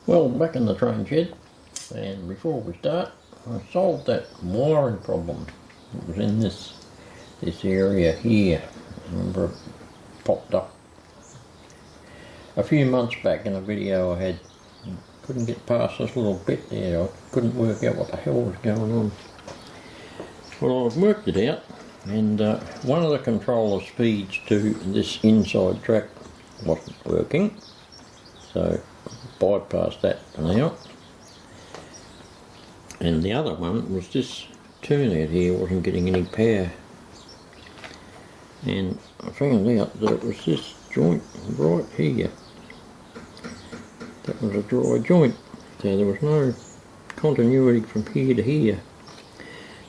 Well, back in the train shed, and before we start, I solved that wiring problem. It was in this area here. I remember it popped up a few months back in a video I had. Couldn't get past this little bit there. I couldn't work out what the hell was going on. Well, I've worked it out, and one of the controller speeds to this inside track wasn't working, so bypassed that for now. And the other one was this turnout here wasn't getting any power, and I found out that it was this joint right here. That was a dry joint, so there was no continuity from here to here.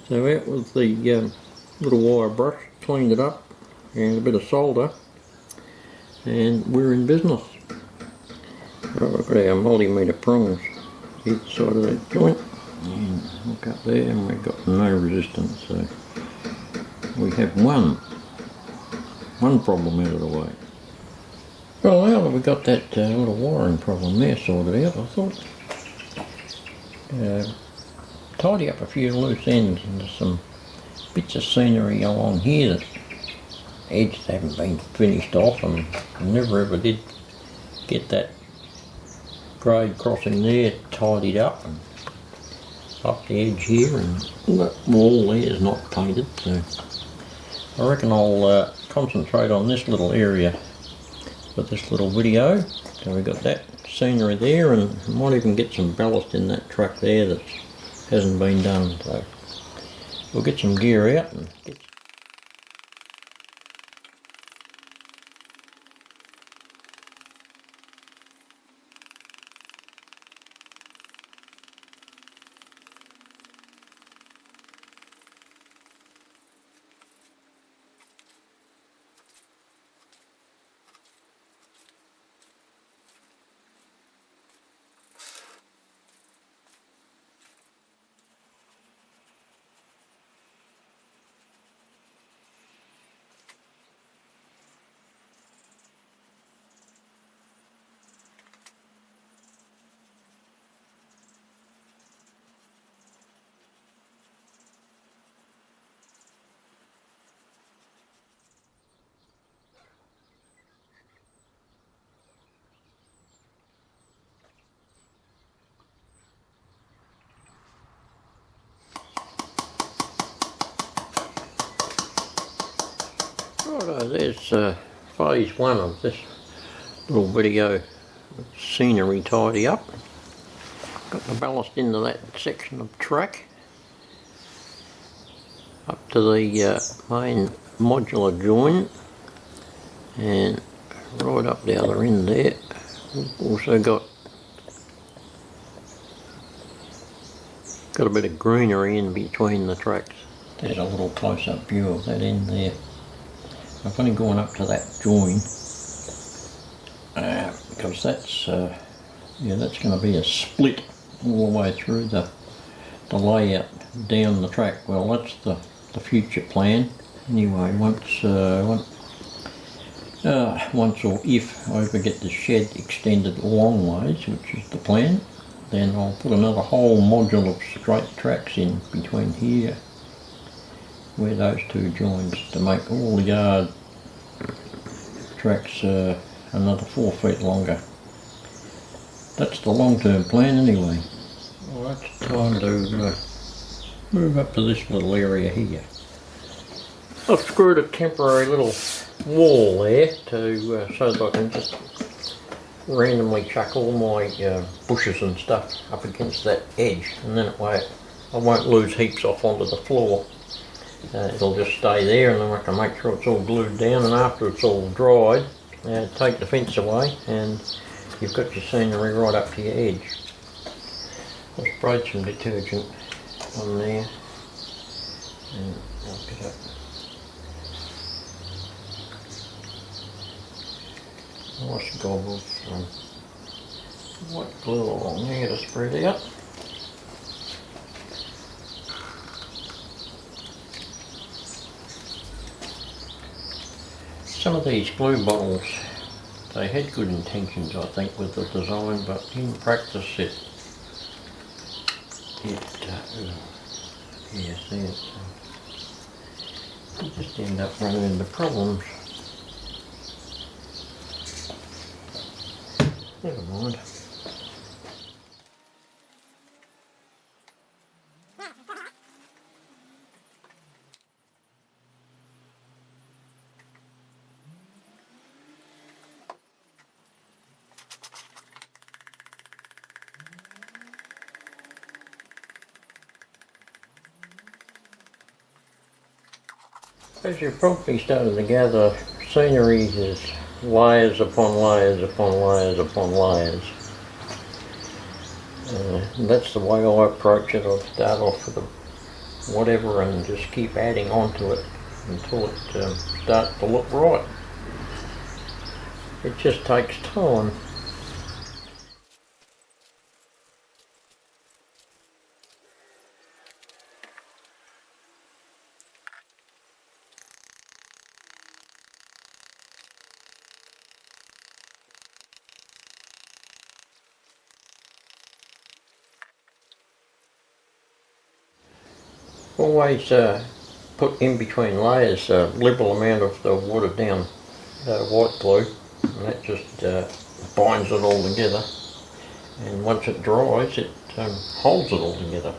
So out with the little wire brush, cleaned it up, and a bit of solder, and we're in business. Right, we've got our multimeter prongs either side of that joint, and look up there, and we've got no resistance, so we have one problem out of the way. Well, now that we've got that little wiring problem there sorted out, I thought tidy up a few loose ends into some bits of scenery along here that edges haven't been finished off, and never ever did get that grade crossing there tidied up, and up the edge here, and that wall there is not painted, so I reckon I'll concentrate on this little area for this little video. So we've got that scenery there, and might even get some ballast in that truck there that hasn't been done, so we'll get some gear out and get Righto, there's phase one of this little video scenery tidy up. Got the ballast into that section of track up to the main modular joint, and right up the other end there. We've also got a bit of greenery in between the tracks. There's a little close-up view of that end there. I've only gone up to that join because that's that's going to be a split all the way through the layout down the track. Well, that's the future plan. Anyway, once or if I ever get the shed extended long ways, which is the plan, then I'll put another whole module of straight tracks in between here where those two joins to make all the yard tracks another 4 feet longer. That's the long-term plan anyway. Well, it's time to move up to this little area here. I've screwed a temporary little wall there to so that I can just randomly chuck all my bushes and stuff up against that edge, and then that way I won't lose heaps off onto the floor. It'll just stay there, and then I can make sure it's all glued down, and after it's all dried, take the fence away, and you've got your scenery right up to your edge. I've sprayed some detergent on there, and I'll get up nice gob of white glue along there to spread out. Some of these glue bottles they had good intentions, I think, with the design, but in practice yeah, see it. You just end up running into problems. Never mind. As you're probably starting to gather, scenery is layers upon layers upon layers upon layers. That's the way I approach it. I'll start off with whatever and just keep adding onto it until it starts to look right. It just takes time. Always put in between layers a liberal amount of the watered down white glue, and that just binds it all together, and once it dries it holds it all together.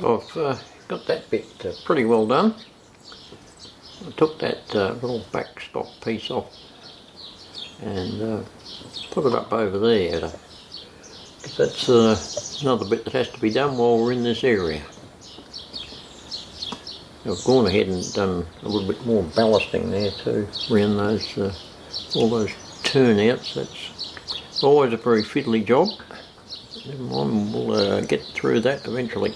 I've got that bit pretty well done. I took that little backstop piece off and put it up over there. That's another bit that has to be done while we're in this area. I've gone ahead and done a little bit more ballasting there too, around those all those turnouts. That's always a very fiddly job. Never mind, we'll get through that eventually.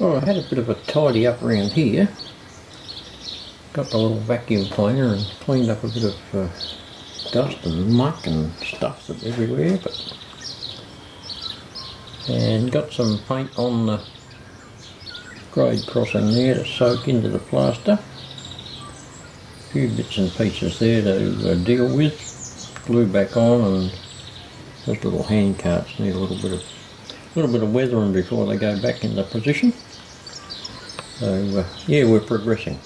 Oh, I had a bit of a tidy up around here. Got the little vacuum cleaner and cleaned up a bit of dust and muck and stuff that's everywhere, and got some paint on the grade crossing there to soak into the plaster. A few bits and pieces there to deal with, glue back on, and those little hand carts need a little bit of weathering before they go back into position. So yeah, we're progressing.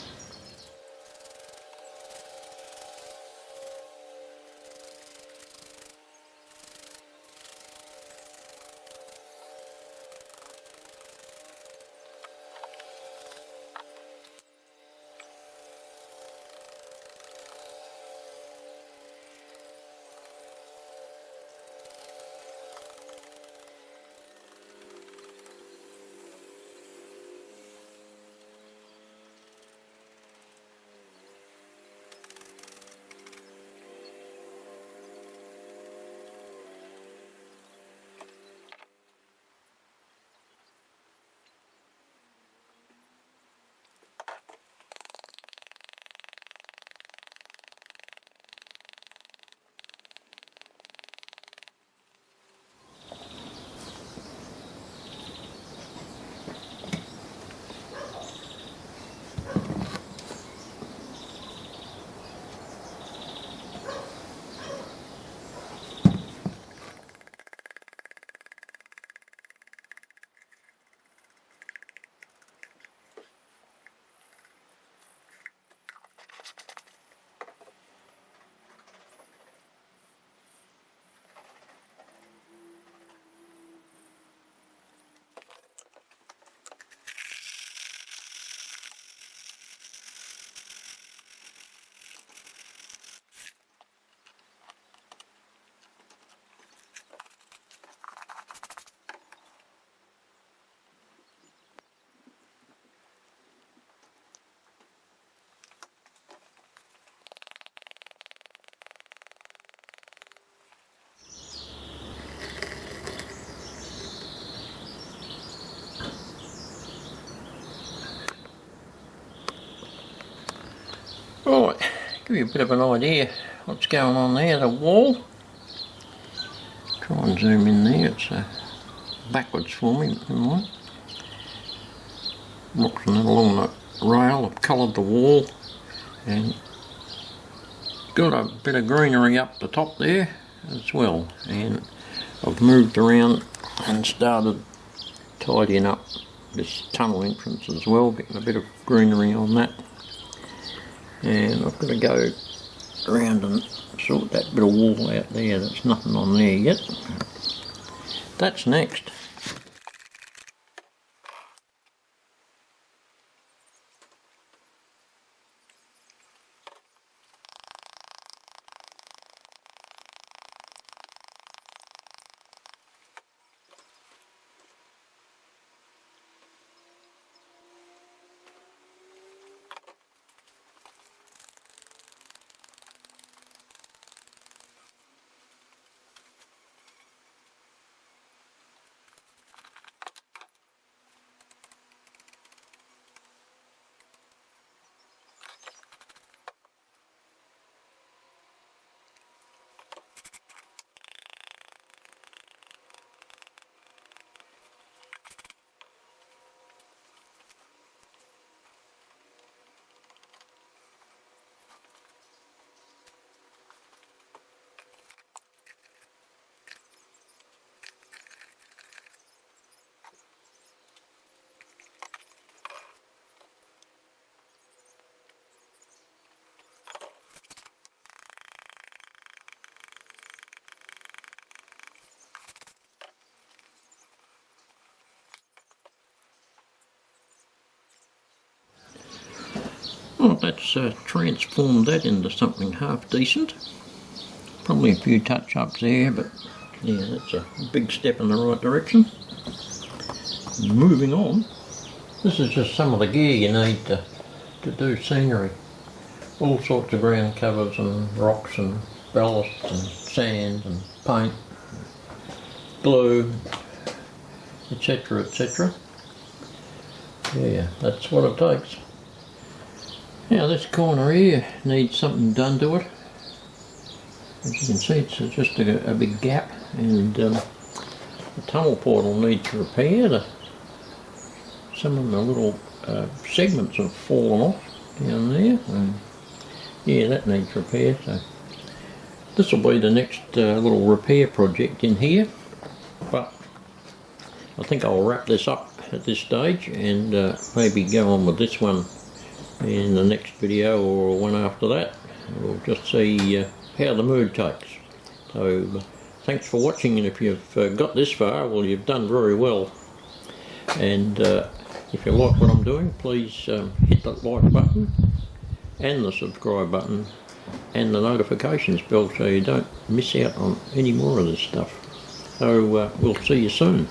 Right, give you a bit of an idea what's going on there, the wall. Try and zoom in there, it's backwards for me, never mind. Rocks and that along the rail, I've coloured the wall and got a bit of greenery up the top there as well, and I've moved around and started tidying up this tunnel entrance as well, getting a bit of greenery on that. And I've got to go around and sort that bit of wall out there, there's nothing on there yet. That's next. Well, that's transformed that into something half decent. Probably a few touch-ups there, but yeah, that's a big step in the right direction. Moving on, this is just some of the gear you need to do scenery. All sorts of ground covers and rocks and ballasts and sand and paint, glue, etc, etc. Yeah, that's what it takes. Now this corner here needs something done to it. As you can see, it's just a big gap, and the tunnel portal needs repair. Some of the little segments have fallen off down there, and yeah, that needs repair. So this will be the next little repair project in here, but I think I'll wrap this up at this stage and maybe go on with this one in the next video or one after that. We'll just see how the mood takes. So thanks for watching, and if you've got this far, well, you've done very well. And if you like what I'm doing, please hit that like button and the subscribe button and the notifications bell so you don't miss out on any more of this stuff. So we'll see you soon.